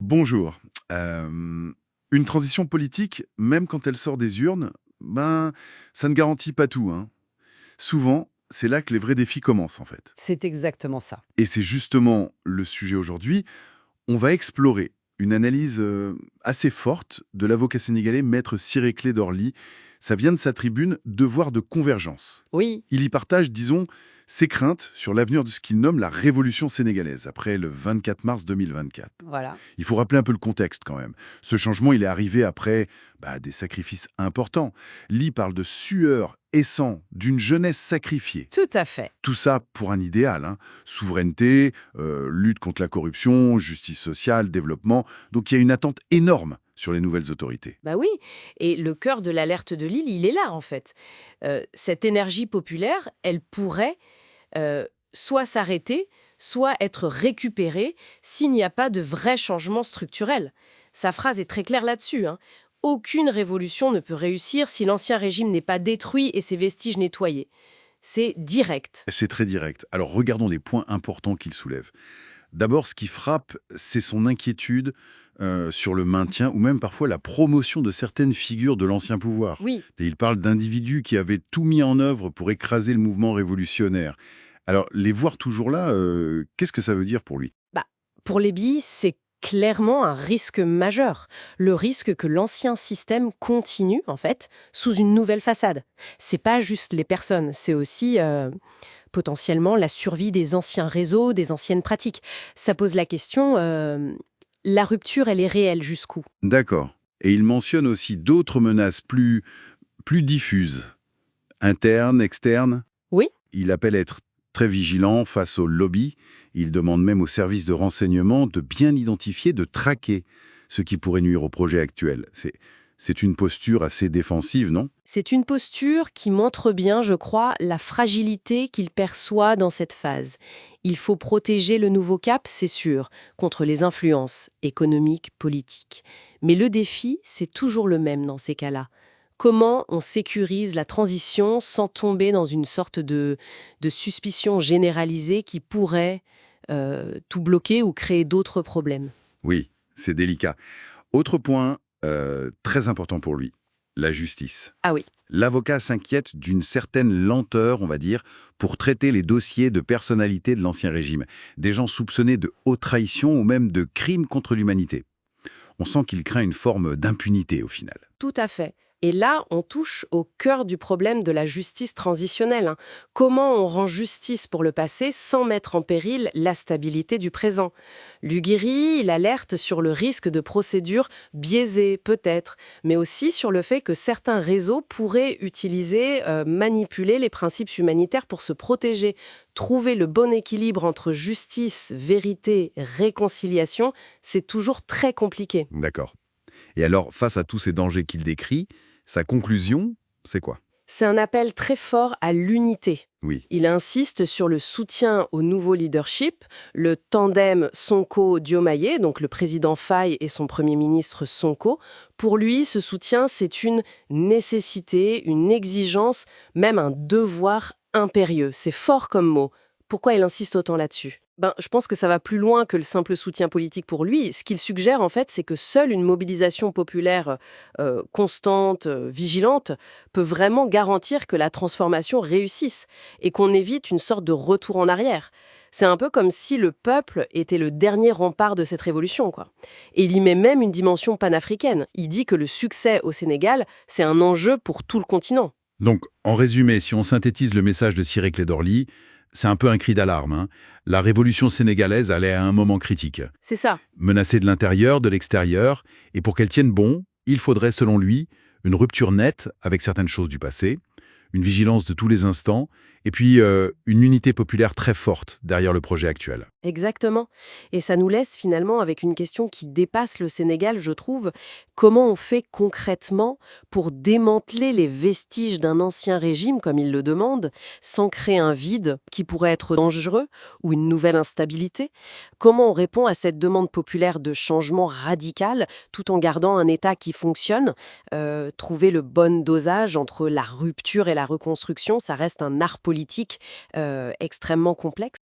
Bonjour. Une transition politique, même quand elle sort des urnes, ça ne garantit pas tout, hein. Souvent, c'est là que les vrais défis commencent, en fait. C'est exactement ça. Et c'est justement le sujet aujourd'hui. On va explorer une analyse assez forte de l'avocat sénégalais Maître Ciré Clédor Ly. Ça vient de sa tribune Devoir de convergence. Oui, Il y partage, disons, ses craintes sur l'avenir de ce qu'il nomme la révolution sénégalaise, après le 24 mars 2024. voilà. Il faut rappeler un peu le contexte quand même. Ce changement, il est arrivé après des sacrifices importants. Lee parle de sueur et sang, d'une jeunesse sacrifiée. Tout à fait. Tout ça pour un idéal, hein. Souveraineté, lutte contre la corruption, justice sociale, développement. Donc il y a une attente énorme sur les nouvelles autorités. Bah oui, et le cœur de l'alerte de Lille, il est là en fait. Cette énergie populaire, elle pourrait soit s'arrêter, soit être récupérée s'il n'y a pas de vrai changement structurel. Sa phrase est très claire là-dessus, hein. Aucune révolution ne peut réussir si l'ancien régime n'est pas détruit et ses vestiges nettoyés. C'est direct. C'est très direct. Alors regardons les points importants qu'il soulève. D'abord, ce qui frappe, c'est son inquiétude sur le maintien ou même parfois la promotion de certaines figures de l'ancien pouvoir. Oui. Et il parle d'individus qui avaient tout mis en œuvre pour écraser le mouvement révolutionnaire. Alors, les voir toujours là, qu'est-ce que ça veut dire pour lui? Bah, pour les billes, c'est clairement un risque majeur. Le risque que l'ancien système continue, en fait, sous une nouvelle façade. C'est pas juste les personnes, c'est aussi potentiellement la survie des anciens réseaux, des anciennes pratiques. Ça pose la question, la rupture, elle est réelle jusqu'où? D'accord. Et il mentionne aussi d'autres menaces plus diffuses, internes, externes. Oui. Il appelle à être très vigilant face aux lobbies. Il demande même aux services de renseignement de bien identifier, de traquer ce qui pourrait nuire au projet actuel. C'est une posture assez défensive, non? C'est une posture qui montre bien, je crois, la fragilité qu'il perçoit dans cette phase. Il faut protéger le nouveau cap, c'est sûr, contre les influences économiques, politiques. Mais le défi, c'est toujours le même dans ces cas-là. Comment on sécurise la transition sans tomber dans une sorte de suspicion généralisée qui pourrait tout bloquer ou créer d'autres problèmes? Oui, c'est délicat. Autre point très important pour lui, la justice. Ah oui. L'avocat s'inquiète d'une certaine lenteur, on va dire, pour traiter les dossiers de personnalité de l'Ancien Régime. Des gens soupçonnés de haute trahison ou même de crimes contre l'humanité. On sent qu'il craint une forme d'impunité au final. Tout à fait. Et là, on touche au cœur du problème de la justice transitionnelle, hein. Comment on rend justice pour le passé sans mettre en péril la stabilité du présent? Luguiri, il alerte sur le risque de procédures biaisées, peut-être, mais aussi sur le fait que certains réseaux pourraient utiliser, manipuler les principes humanitaires pour se protéger. Trouver le bon équilibre entre justice, vérité, réconciliation, c'est toujours très compliqué. D'accord. Et alors, face à tous ces dangers qu'il décrit, sa conclusion, c'est quoi? C'est un appel très fort à l'unité. Oui. Il insiste sur le soutien au nouveau leadership, le tandem Sonko-Diomaye, donc le président Faye et son premier ministre Sonko. Pour lui, ce soutien, c'est une nécessité, une exigence, même un devoir impérieux. C'est fort comme mot. Pourquoi il insiste autant là-dessus? Je pense que ça va plus loin que le simple soutien politique pour lui. Ce qu'il suggère, en fait, c'est que seule une mobilisation populaire constante, vigilante, peut vraiment garantir que la transformation réussisse et qu'on évite une sorte de retour en arrière. C'est un peu comme si le peuple était le dernier rempart de cette révolution, quoi. Et il y met même une dimension panafricaine. Il dit que le succès au Sénégal, c'est un enjeu pour tout le continent. Donc, en résumé, si on synthétise le message de Ciré Clédor Ly, c'est un peu un cri d'alarme, hein. La révolution sénégalaise allait à un moment critique. C'est ça. Menacée de l'intérieur, de l'extérieur, et pour qu'elle tienne bon, il faudrait, selon lui, une rupture nette avec certaines choses du passé, une vigilance de tous les instants, et puis une unité populaire très forte derrière le projet actuel. Exactement. Et ça nous laisse finalement avec une question qui dépasse le Sénégal, je trouve. Comment on fait concrètement pour démanteler les vestiges d'un ancien régime, comme il le demande, sans créer un vide qui pourrait être dangereux ou une nouvelle instabilité? Comment on répond à cette demande populaire de changement radical tout en gardant un État qui fonctionne? Trouver le bon dosage entre la rupture et la reconstruction, ça reste un art politique extrêmement complexe.